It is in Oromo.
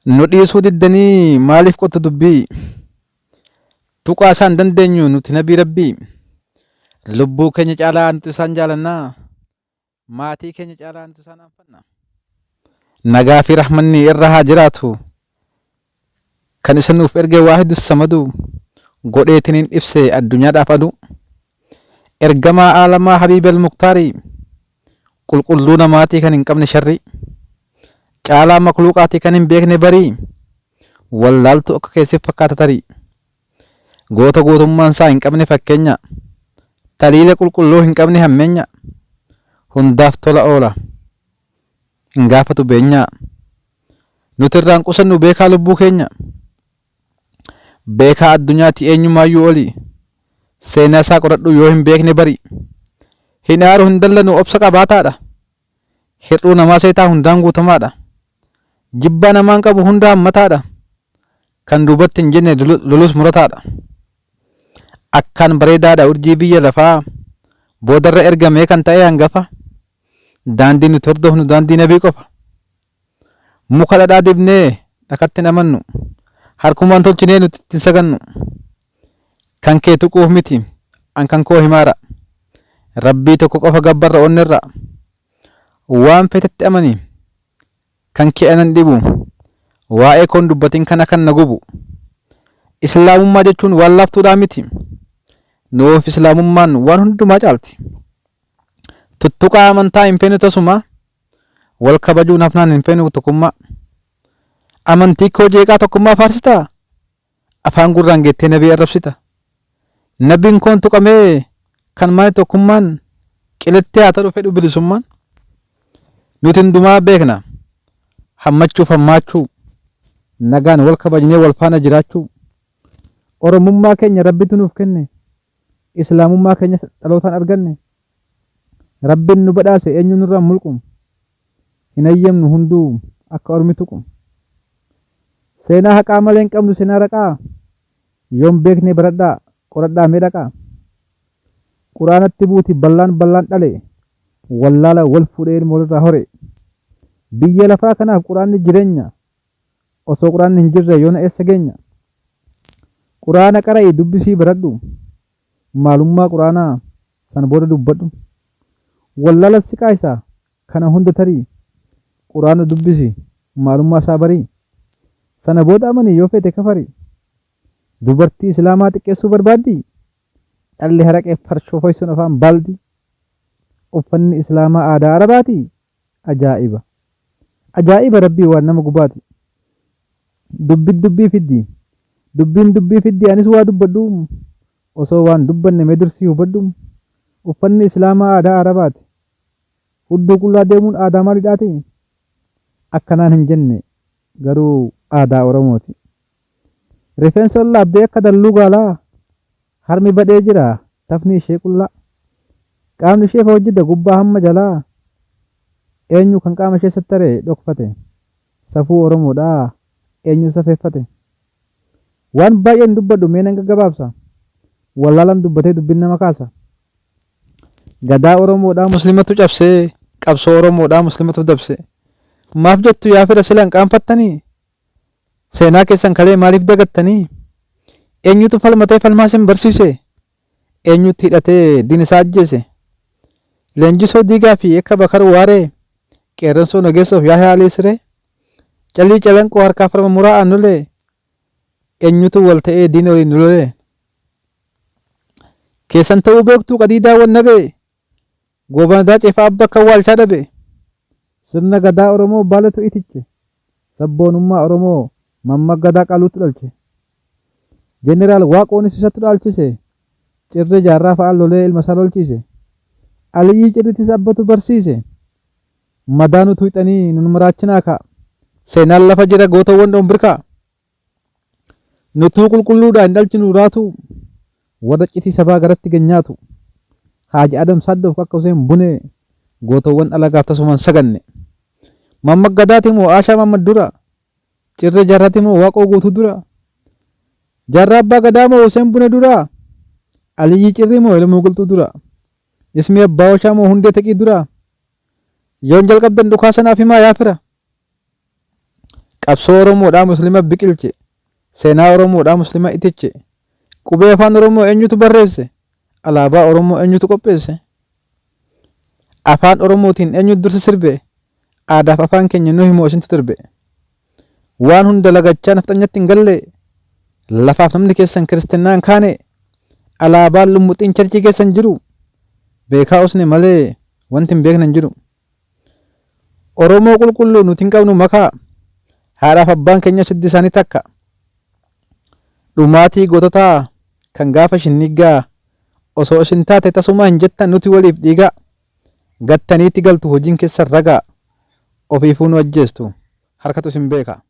Nu dhiisuu diddanii maaliif qottu dubbii? Tuqaa isaan dandeenyu nuti nabii rabbii. Lubbuu keenya caalaa nuti isaan jaalannaa. Maatii keenya caalaa nuti isaan aanfanna. Nagaa fi rahmanni irra haa jiraatu. Kan isa nuuf erge Waahidus Samadu godheetiniin ibse addunyaadhaaf adu. Ergamaa aalamaa Habiibal Muktaarii qulqulluu namaatii kan hin qabne sharri. Caalaa makluuqaatii kan hin beekne barii. Wallaaltu akka keessif fakkaata tarii. Goota gootummaan isaa hin qabne fakkeenya. Taliila qulqulluu hin qabne hammeenya. Hundaaf tola oola. Hin gaafatu beenyaa. Nuti irraan qusannu beekaa lubbuu keenya. Beekaa addunyaatti eenyumaayyuu oli. Seenaa isaa qoradhu yoo hin beekne bari. Hin aaru hin dallanu obsa qabaataadha. Hir'uu namaa seetaa hundaan guutamaadha. Jibba namaan qabu hunda hammataadha. Kan duubatti hin jenne lolus murataadha. Akkaan bareedaadha urjii biyya lafaa. Boodarra ergamee kan ta'e hangafa. Daandii nuti hordofnu daandii nabii qofa. Muka dhadhaa dibnee dhakatti hin amannu. Harkumaan tolchinee nuti ittiin sagannu. Kan kee tuquuf miti an kan koo himaara. Rabbii tokko qofa gabbarra onnerra. Waan feetetti amani. Kan kee anan dhibu. Waa'ee koon dubbatiin kana kan na gubu. Islaamummaa jechuun waan laaftuudhaa miti. Nuuf islaamummaan waan hundumaa caalti. Tuttuqaa amantaa hin feenu tasuma. Wal kabajuun hafnaan hin feenu tokkummaa. Amantii koo jeeqaa tokkummaa faarsitaa. Afaan gurraan geettee nabii arrabsita. Nabiin koon tuqamee kan maali tokkummaan qilettee haa ta'u fedhu bilisummaan. Nuti hundumaa beekna. Hammachuuf hammaachuu. Nagaan wal kabajnee wal faana jiraachuu. Oromummaa keenya rabbitu nuuf kenne. Islaamummaa keenya dhalootaan arganne. Rabbiin nu badhaase eenyu nurraan mulqu. Hin ayyamnu hunduu akka ormi tuqu. Seenaa haqaa malee hin qabnu seenaa raqaa. Yoom beekne baradhaa qoradhaa mee dhaqaa. Quraanatti buuti ballaan dhale. Wallaala wal fuudhee ilma walirraa hore. Biyya lafaa kanaaf quraanni jireenya. Osoo quraanni hin jirre yoona eessa geenya. Quraana qara'ii dubbisii baradhu. Maalummaa quraanaa sana booda dubbadhu. Wallaala siqaa isaa kana hunda tarii. Quraana dubbisi maalummaa isaa barii. Sana booda amanii yoo feete kafari. Dubartii islaamaa xiqqeessuu barbaaddi. Dhalli haraqee farshoo foysuun afaan baaldi. Uffanni islaamaa aadaa arabaati. Ajaa'iba. Ajaa'iba rabbii waan nama gubaati. Dubbii fiddi. Dubbiin dubbii fiddi anis waa dubbadhu. Osoo waan dubbanne mee dursii hubadhu. Uffanni islaamaa aadaa arabaati. Hudduu qullaa deemuun aadaa maalidhaati? Akkanaan hin jenne garuu aadaa Oromooti. Rifeensa laabdee akka dalluu gaalaa. Harmi badhee jira tafni ishee qullaa. Qaamni ishee hojjeta gubbaa hamma jalaa. Eenyu kan qaama ishee sattaree dhokfate. Safuu Oromoodhaa eenyu safeeffate. Waan baay'een dubbadhu mee nan gaggabaabsa. Wallaalaan dubbatee dubbin nama kaasa. Gadaa Oromoodhaa muslimatu cabsee. Qabsoo Oromoodhaa muslimatu dabse. Maaf jettu yaa fedha sila hin qaanfattanii. Seenaa keessan kalee maaliif dagattanii? Eenyutu falmatee falmaa isin barsiise? Eenyutti hidhatee diin isaa ajjeese? Leenjisoo diigaa fi akka bakar waaree qeerransoo nageessoof yaa haalii siree? Callii calanqoo harkaa farma muraa aannolee eenyutu wal ta'ee diin waliin lolee? Keessan ta'uu beektuu qadiidaa wannabee goobanadaa ceefaa abba kan waalchaa dhabe. Sirna gadaa Oromoo baalatu itiche. Sabboonummaa Oromoo mammaggadaa qaluutti dhalche. Jeneraal Waaqoonis isatti dhaalchise. Cirri jaarraa fa'aan lolee ilma isaa lolchiise. Aliyyii cirrittis abbatu barsiise. Madaan utuu hixanii nun maraachinaa ka'a. Seenaan lafa jira gootawwan dhombirkaa. Nutuu qulqulluudhaa hin dhalchinu raatu. Warra citii sabaa garatti geenyaatu. Haaji Adam Saddoof akka Huseen Bunee gootawwan alagaaf tasumaan saganne. Mammaggadaatii moo Aashaa Mammad dura? Cirri jaarraati moo Waaqoo guutuu dura? Jaarraa abbaa gadaa moo Huseen Bunee dura? Aliyyii cirrii moo ilmoo qilxuu dura? Ismi abbaa Ooshaa moo hundee taqii dura? Yoon jalqabdan dhukaa sanaaf himaa yaa fira. Qabsoo Oromoodhaa Musliima biqilche. Seenaa Oromoodhaa Musliima itiche. Qubee afaan Oromoo eenyutu barreesse? Alaabaa Oromoo eenyutu qopheesse? Afaan Oromootiin eenyutu dursa sirbe? Aadaaf afaan keenya nu himoo isintu turbe. Waan hunda lagachaa nafxanyatti hin galle. Lafaaf namni keessan kiristinnaan kaane. Alaabaan lummuxiin charchii keessan jiru. Beekaa usne malee wanti hin beeknan jiru. Oromoo qulqulluu nuti hin qabnu makaa. Haadhaaf abbaan keenya siddi isaanii takka. Dhumaatii goototaa kan gaafa shinnigaa osoo isin taate tasuma hin jettan nuti waliif dhiigaa. Gattaniitti galtu hojiin keessan ragaa. Ofiifuu nu ajjeestu harkatu isin beeka.